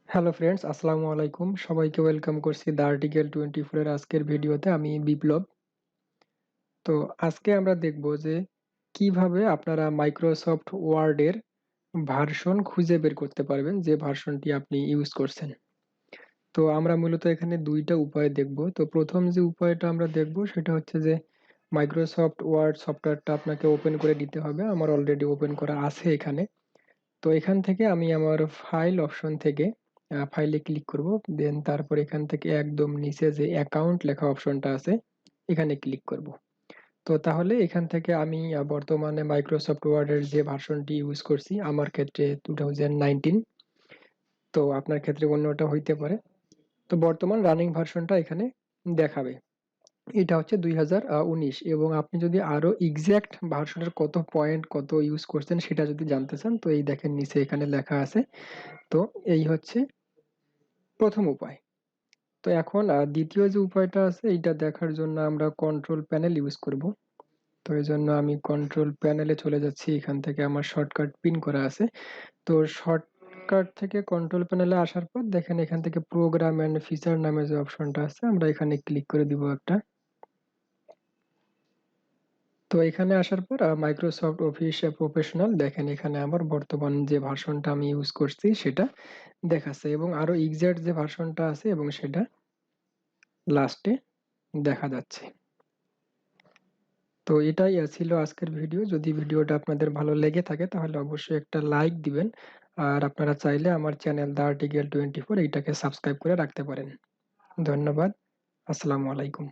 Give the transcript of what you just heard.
Hello friends, আসসালামু আলাইকুম। সবাইকে ওয়েলকাম করছি দ্য আর্টিকেল 24 এর আজকের ভিডিওতে। আমি বিপ্লব। তো আজকে আমরা দেখব যে কিভাবে আপনারা মাইক্রোসফট ওয়ার্ডের ভার্সন খুঁজে বের করতে পারবেন, যে ভার্সনটি আপনি ইউজ করছেন। তো আমরা মূলত এখানে দুইটা উপায় দেখব। তো প্রথম যে উপায়টা আমরা দেখব সেটা হচ্ছে যে মাইক্রোসফট ওয়ার্ড সফটওয়্যারটা আপনাকে ওপেন করে নিতে হবে। আমার অলরেডি ওপেন করা আছে এখানে। তো এখান থেকে আমি আমার ফাইল অপশন থেকে ফাইলে ক্লিক করব। দেন তারপর এখান থেকে একদম নিচে যে অ্যাকাউন্ট লেখা অপশনটা আছে এখানে ক্লিক করব। তো তাহলে এখান থেকে আমি বর্তমানে মাইক্রোসফট ওয়ার্ডের যে ভার্সনটি ইউজ করছি, আমার ক্ষেত্রে 2019, তো আপনার ক্ষেত্রে অন্যটা হইতে পারে। তো বর্তমান রানিং ভার্সনটা এখানে দেখাবে। এটা হচ্ছে 2019, এবং আপনি যদি আরো এক্সাক্ট ভার্সনের কত পয়েন্ট কত ইউজ করছেন সেটা যদি জানতে চান, তো এই দেখেন নিচে এখানে লেখা আছে। তো এই হচ্ছে প্রথম উপায়। তো এখন দ্বিতীয় যে উপায়টা আছে এইটা দেখার জন্য আমরা কন্ট্রোল প্যানেল ইউজ করব। তো এই জন্য আমি কন্ট্রোল প্যানেলে চলে যাচ্ছি। এখান থেকে আমার শর্টকাট পিন করা আছে। তো শর্টকাট থেকে কন্ট্রোল প্যানেলে আসার পর দেখেন এখান থেকে প্রোগ্রাম এন্ড ফিচার নামে যে অপশনটা আছে আমরা এখানে ক্লিক করে দিব একটা। তো এখানে আসার পর মাইক্রোসফট অফিস প্রফেশনাল, দেখেন এখানে আমার বর্তমান যে ভার্সনটা আমি ইউজ করছি সেটা দেখাচ্ছে, এবং আরো এক্সাক্ট যে ভার্সনটা আছে এবং সেটা লাস্টে দেখা যাচ্ছে। তো এটাই ছিল আজকের ভিডিও। যদি ভিডিওটা আপনাদের ভালো লেগে থাকে তাহলে অবশ্যই একটা লাইক দিবেন। আর আপনারা চাইলে আমার চ্যানেল দ্য আর্টিকেল 24 এইটাকে সাবস্ক্রাইব করে রাখতে পারেন। ধন্যবাদ। আসসালামু আলাইকুম।